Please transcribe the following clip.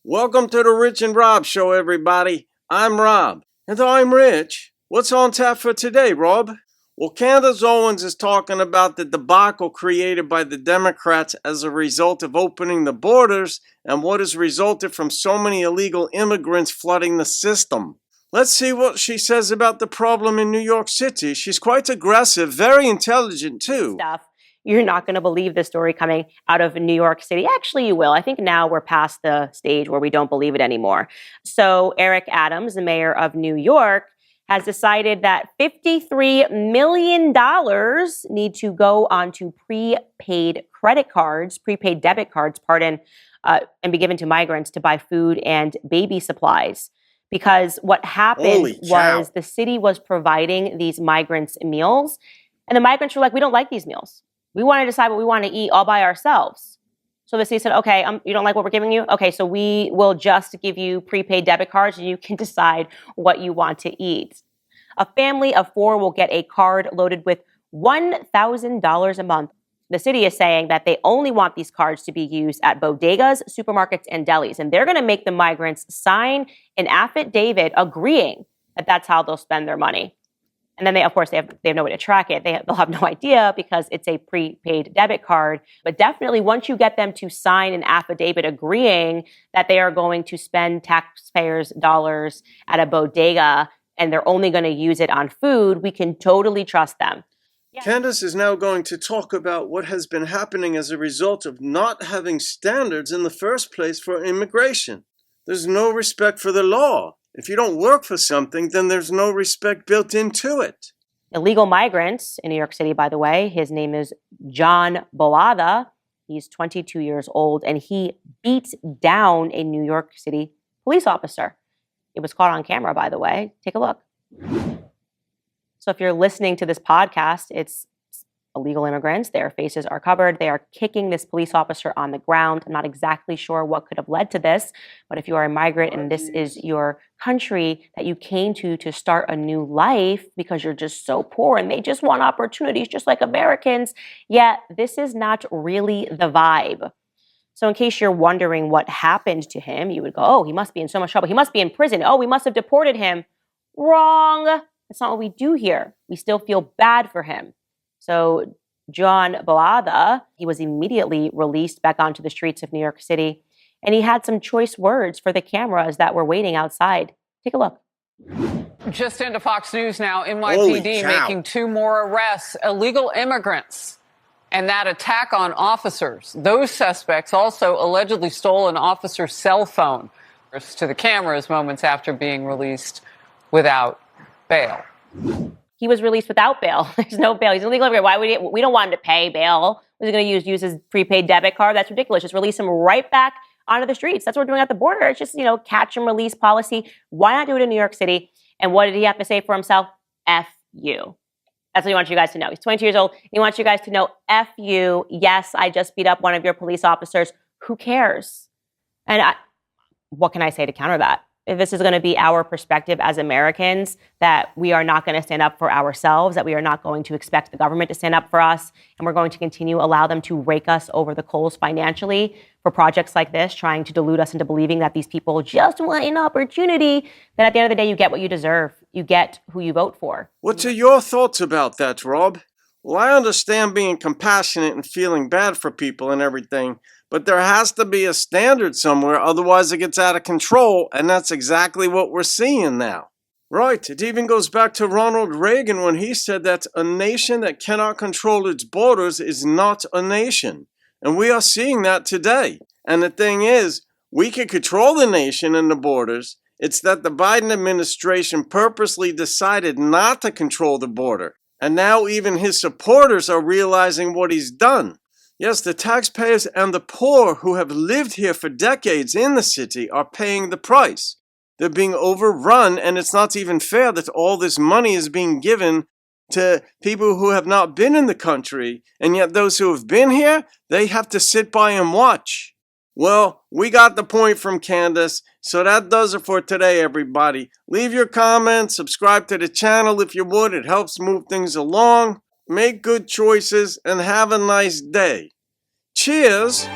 Welcome to the Rich and Rob Show, everybody. I'm Rob. And I'm Rich. What's on tap for today, Rob? Well, Candace Owens is talking about the debacle created by the Democrats as a result of opening the borders and what has resulted from so many illegal immigrants flooding the system. Let's see what she says about the problem in New York City. She's quite aggressive, very intelligent too. You're not going to believe the story coming out of New York City. Actually, you will. I think now we're past the stage where we don't believe it anymore. So Eric Adams, the mayor of New York, has decided that $53 million need to go onto prepaid debit cards, and be given to migrants to buy food and baby supplies. Because what happened was the city was providing these migrants meals, and the migrants were like, we don't like these meals. We want to decide what we want to eat all by ourselves. So the city said, okay, you don't like what we're giving you? Okay, so we will just give you prepaid debit cards and you can decide what you want to eat. A family of 4 will get a card loaded with $1,000 a month. The city is saying that they only want these cards to be used at bodegas, supermarkets, and delis. And they're going to make the migrants sign an affidavit agreeing that that's how they'll spend their money. And then they have no way to track it. They'll have no idea because it's a prepaid debit card. But definitely once you get them to sign an affidavit agreeing that they are going to spend taxpayers' dollars at a bodega and they're only going to use it on food, we can totally trust them. Yeah. Candace is now going to talk about what has been happening as a result of not having standards in the first place for immigration. There's no respect for the law. If you don't work for something, then there's no respect built into it. Illegal migrants in New York City, by the way, his name is John Boada. He's 22 years old, and he beat down a New York City police officer. It was caught on camera, by the way. Take a look. So if you're listening to this podcast, it's illegal immigrants. Their faces are covered. They are kicking this police officer on the ground. I'm not exactly sure what could have led to this, but if you are a migrant and this is your country that you came to start a new life because you're just so poor and they just want opportunities just like Americans, yet this is not really the vibe. So in case you're wondering what happened to him, you would go, oh, he must be in so much trouble. He must be in prison. Oh, we must have deported him. Wrong. That's not what we do here. We still feel bad for him. So John Boada, he was immediately released back onto the streets of New York City, and he had some choice words for the cameras that were waiting outside. Take a look. Just into Fox News now, NYPD making 2 more arrests, illegal immigrants, and that attack on officers. Those suspects also allegedly stole an officer's cell phone to the cameras moments after being released without bail. He was released without bail. There's no bail. He's an illegal immigrant. Why would we don't want him to pay bail. Was he going to use his prepaid debit card? That's ridiculous. Just release him right back onto the streets. That's what we're doing at the border. It's just, catch and release policy. Why not do it in New York City? And what did he have to say for himself? F you. That's what he wants you guys to know. He's 22 years old. And he wants you guys to know, F you. Yes, I just beat up one of your police officers. Who cares? And what can I say to counter that? If this is going to be our perspective as Americans, that we are not going to stand up for ourselves, that we are not going to expect the government to stand up for us, and we're going to continue allow them to rake us over the coals financially for projects like this, trying to delude us into believing that these people just want an opportunity, then at the end of the day, you get what you deserve. You get who you vote for. What are your thoughts about that, Rob? Well, I understand being compassionate and feeling bad for people and everything, but there has to be a standard somewhere, otherwise it gets out of control, and that's exactly what we're seeing now. Right, it even goes back to Ronald Reagan when he said that a nation that cannot control its borders is not a nation. And we are seeing that today. And the thing is, we can control the nation and the borders. It's that the Biden administration purposely decided not to control the border. And now even his supporters are realizing what he's done. Yes, the taxpayers and the poor who have lived here for decades in the city are paying the price. They're being overrun, and it's not even fair that all this money is being given to people who have not been in the country, and yet those who have been here, they have to sit by and watch. Well, we got the point from Candace, so that does it for today, everybody. Leave your comments, subscribe to the channel if you would. It helps move things along. Make good choices and have a nice day. Cheers!